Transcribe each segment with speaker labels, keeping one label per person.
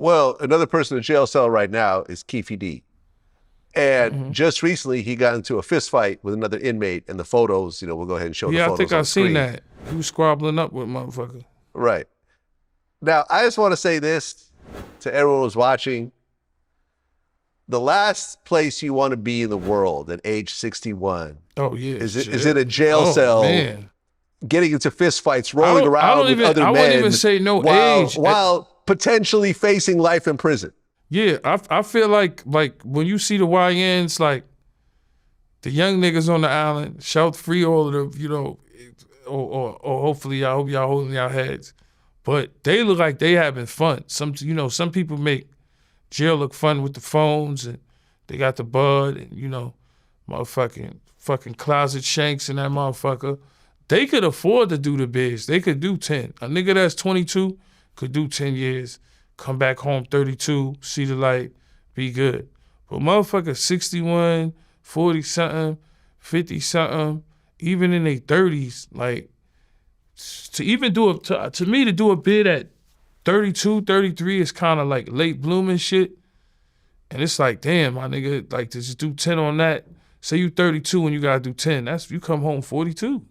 Speaker 1: Well, another person in a jail cell right now is Keefe D. And just recently, he got into a fist fight with another inmate, and the photos, we'll go ahead and show the photos on
Speaker 2: I think I
Speaker 1: screen.
Speaker 2: seen that. He was squabbling up with motherfucker.
Speaker 1: Right. Now, I just want to say this to everyone who's watching. The last place you want to be in the world at age 61 is in a jail cell, man, getting into fist fights, rolling around with other men. I wouldn't even say no age. While potentially facing life in prison.
Speaker 2: Yeah, I feel like when you see the YNs, like the young niggas on the island, shout free all of them, or hopefully I hope y'all holding y'all heads. But they look like they having fun. Some people make jail look fun with the phones, and they got the bud, and fucking closet shanks and that motherfucker. They could afford to do the biz. They could do 10. A nigga that's 22 could do 10 years, come back home 32, see the light, be good. But motherfucker 61, 40-something, 50-something, even in their 30s, like, to even do to me to do a bid at 32, 33 is kind of like late blooming shit. And it's like, damn, my nigga, like to just do 10 on that. Say you 32 and you gotta do 10. You come home 42.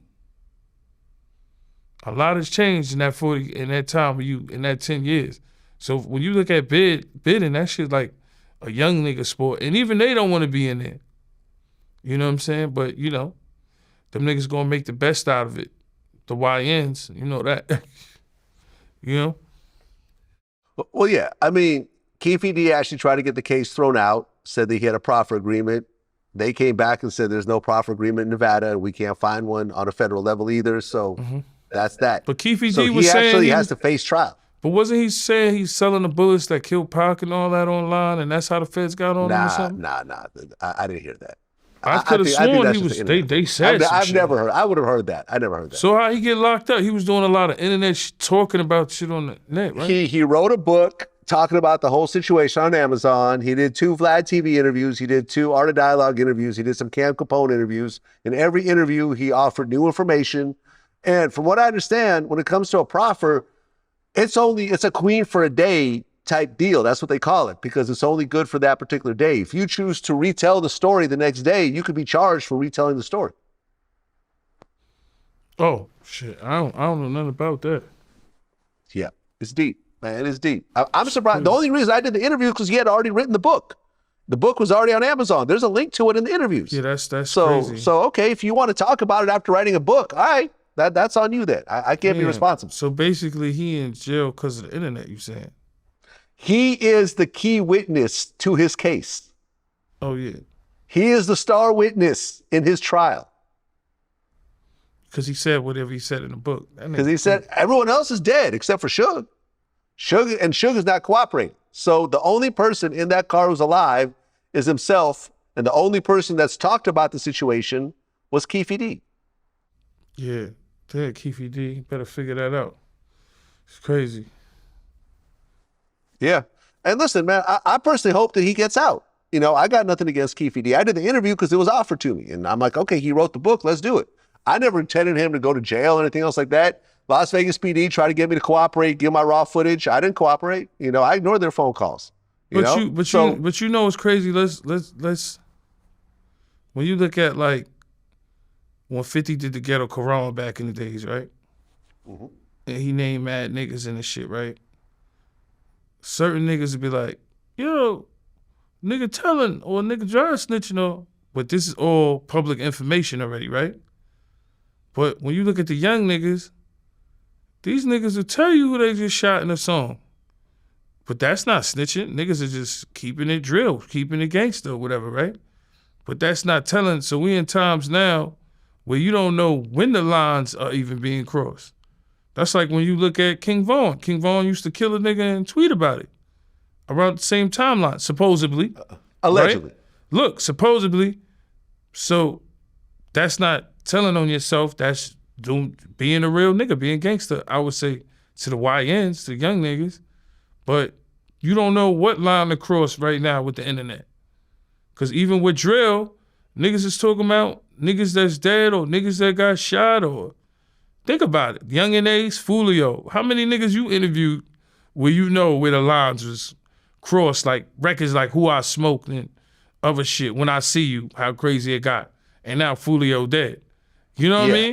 Speaker 2: A lot has changed in that 40, in that time in that 10 years. So when you look at bidding, that shit like a young nigga sport. And even they don't want to be in there. You know what I'm saying? But them niggas gonna make the best out of it. The YNs, you know that.
Speaker 1: Well, yeah. I mean, Keefe D actually tried to get the case thrown out, said that he had a proffer agreement. They came back and said there's no proffer agreement in Nevada, and we can't find one on a federal level either. So that's that.
Speaker 2: But Keefe D
Speaker 1: was saying he actually has to face trial.
Speaker 2: But wasn't he saying he's selling the bullets that killed Pac and all that online, and that's how the feds got on him or something?
Speaker 1: Nah. I didn't hear that.
Speaker 2: I could have sworn he was. They said.
Speaker 1: I've never heard. I would have heard that. I never heard that.
Speaker 2: So how he get locked up? He was doing a lot of internet talking about shit on the net, right?
Speaker 1: He wrote a book talking about the whole situation on Amazon. He did 2 Vlad TV interviews. He did 2 Art of Dialogue interviews. He did some Cam Capone interviews. In every interview, he offered new information. And from what I understand, when it comes to a proffer, it's a queen for a day type deal. That's what they call it, because it's only good for that particular day. If you choose to retell the story the next day, you could be charged for retelling the story.
Speaker 2: Oh shit! I don't know nothing about that.
Speaker 1: Yeah, it's deep, man. It's deep. I'm surprised. The only reason I did the interview because he had already written the book. The book was already on Amazon. There's a link to it in the interviews.
Speaker 2: Yeah, that's
Speaker 1: crazy. So okay, if you want to talk about it after writing a book, all right, that's on you then. I can't be responsible.
Speaker 2: So basically, he in jail because of the internet. You saying?
Speaker 1: He is the key witness to his case.
Speaker 2: Oh, yeah.
Speaker 1: He is the star witness in his trial.
Speaker 2: Because he said whatever he said in the book.
Speaker 1: Because he said everyone else is dead except for Suge. Suge's not cooperating. So the only person in that car who's alive is himself, and the only person that's talked about the situation was Keefe D.
Speaker 2: Yeah, Keefe D. Better figure that out. It's crazy.
Speaker 1: Yeah. And listen, man, I personally hope that he gets out. I got nothing against Keefe D. I did the interview because it was offered to me. And I'm like, okay, he wrote the book. Let's do it. I never intended him to go to jail or anything else like that. Las Vegas PD tried to get me to cooperate, give my raw footage. I didn't cooperate. I ignored their phone calls.
Speaker 2: But you know what's crazy? Let's when you look at like when 50 did the Ghetto Corona back in the days, right? Mm-hmm. And he named mad niggas in the shit, right? Certain niggas would be like, yo, nigga telling or nigga dry snitching, but this is all public information already, right? But when you look at the young niggas, these niggas will tell you who they just shot in a song. But that's not snitching. Niggas are just keeping it drill, keeping it gangster or whatever, right? But that's not telling. So we in times now where you don't know when the lines are even being crossed. That's like when you look at King Von. King Von used to kill a nigga and tweet about it around the same timeline, supposedly.
Speaker 1: Allegedly.
Speaker 2: Right? Look, supposedly. So that's not telling on yourself. That's being a real nigga, being gangster. I would say to the YNs, to the young niggas. But you don't know what line to cross right now with the internet. Because even with drill, niggas is talking about niggas that's dead or niggas that got shot or... Think about it. Young and Ace, Fulio. How many niggas you interviewed where you know where the lines was cross like records like Who I Smoked and other shit. When I See You, how crazy it got. And now Fulio dead. You know what I mean?